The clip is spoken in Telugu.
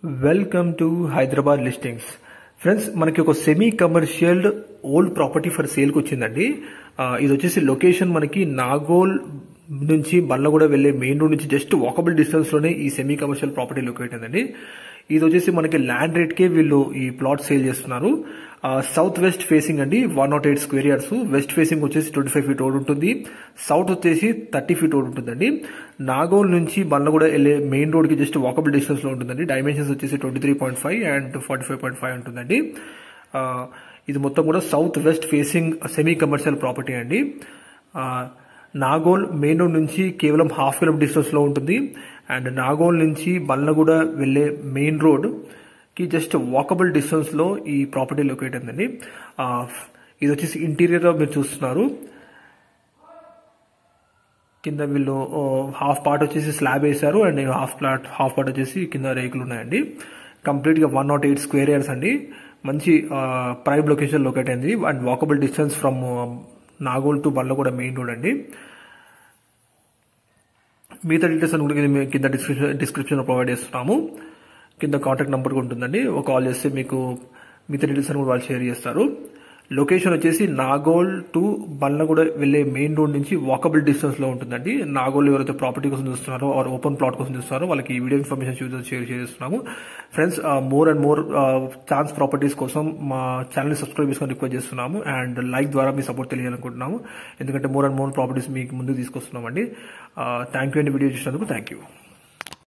Welcome to Hyderabad listings. Friends, మనకి ఒక semi commercial old property for సేల్కి వచ్చిందండి. ఇది వచ్చేసి లొకేషన్ మనకి నాగోల్ నుంచి బల్లగూడ వెళ్లే మెయిన్ రోడ్ నుంచి జస్ట్ వాకబుల్ డిస్టెన్స్ లోనే ఈ సెమీ కమర్షియల్ ప్రాపర్టీ లొకేట్ అయిందండి. ఇది వచ్చేసి మనకి ల్యాండ్ రేట్ కే వీళ్ళు ఈ ప్లాట్ సేల్ చేస్తున్నారు. సౌత్ వెస్ట్ ఫేసింగ్ అండి, 108 స్క్వేర్ యార్డ్స్. వెస్ట్ ఫేసింగ్ వచ్చేసి 25 ఫీట్ రోడ్ ఉంటుంది. సౌత్ వచ్చేసి 30 ఫీట్ రోడ్ ఉంటుందండి. నాగోల్ నుంచి బల్లగూడ వెళ్లే మెయిన్ రోడ్ కి జస్ట్ వాకబుల్ డిస్టెన్స్ లో ఉంటుందండి. డైమెన్షన్స్ వచ్చేసి 23.5 అండ్ 45.5 ఉంటుందండి. ఇది మొత్తం కూడా south west facing semi commercial property అండి. నాగోల్ మెయిన్ రోడ్ నుంచి కేవలం హాఫ్ కిలోమీటర్ డిస్టెన్స్ లో ఉంటుంది. అండ్ నాగోల్ నుంచి బల్లగూడ వెళ్లే మెయిన్ రోడ్ కి జస్ట్ వాకబుల్ డిస్టెన్స్ లో ఈ ప్రాపర్టీ లొకేట్ అయిందండి. ఇది వచ్చేసి ఇంటీరియర్ మీరు చూస్తున్నారు. కింద వీళ్ళు హాఫ్ పార్ట్ వచ్చేసి స్లాబ్ వేశారు అండ్ హాఫ్ పార్ట్ వచ్చేసి కింద రేకులు ఉన్నాయండి. కంప్లీట్ గా 108 స్క్వేర్ యార్డ్స్ అండి. మంచి ప్రైమ్ లొకేషన్ లొకేట్ అయింది and walkable distance from Nagole to Ballaguda main road అండి. మిగతా డీటెయిల్స్ అని కూడా కింద డిస్క్రిప్షన్ లో ప్రొవైడ్ చేస్తున్నాము. కింద కాంటాక్ట్ నెంబర్ ఉంటుందండి. ఒక కాల్ చేస్తే మీకు మిగతా డీటెయిల్స్ అని కూడా వాళ్ళు షేర్ చేస్తారు. లొకేషన్ వచ్చేసి నాగోల్ టు బల్లగూడ వెళ్లే మెయిన్ రోడ్ నుంచి వాకబుల్ డిస్టెన్స్ లో ఉంటుందండి. నాగోల్ ఎవరైతే ప్రాపర్టీ కోసం చూస్తున్నారో ఆర్ ఓపెన్ ప్లాట్ కోసం చూస్తున్నారో వాళ్ళకి ఈ వీడియో ఇన్ఫర్మేషన్ షేర్ చేస్తున్నాము. Friends, more and more chance properties కోసం మా ఛానల్ సబ్స్క్రైబ్ చేసుకొని రిక్వెస్ట్ చేస్తున్నాము అండ్ లైక్ ద్వారా మీ సపోర్ట్ తెలియాలనుకుంటున్నాము. ఎందుకంటే మోర్ అండ్ మోర్ ప్రాపర్టీస్ మీకు ముందుకు తీసుకొస్తున్నామండి. థ్యాంక్ యూ అండి, వీడియో చూసినందుకు థ్యాంక్ యూ.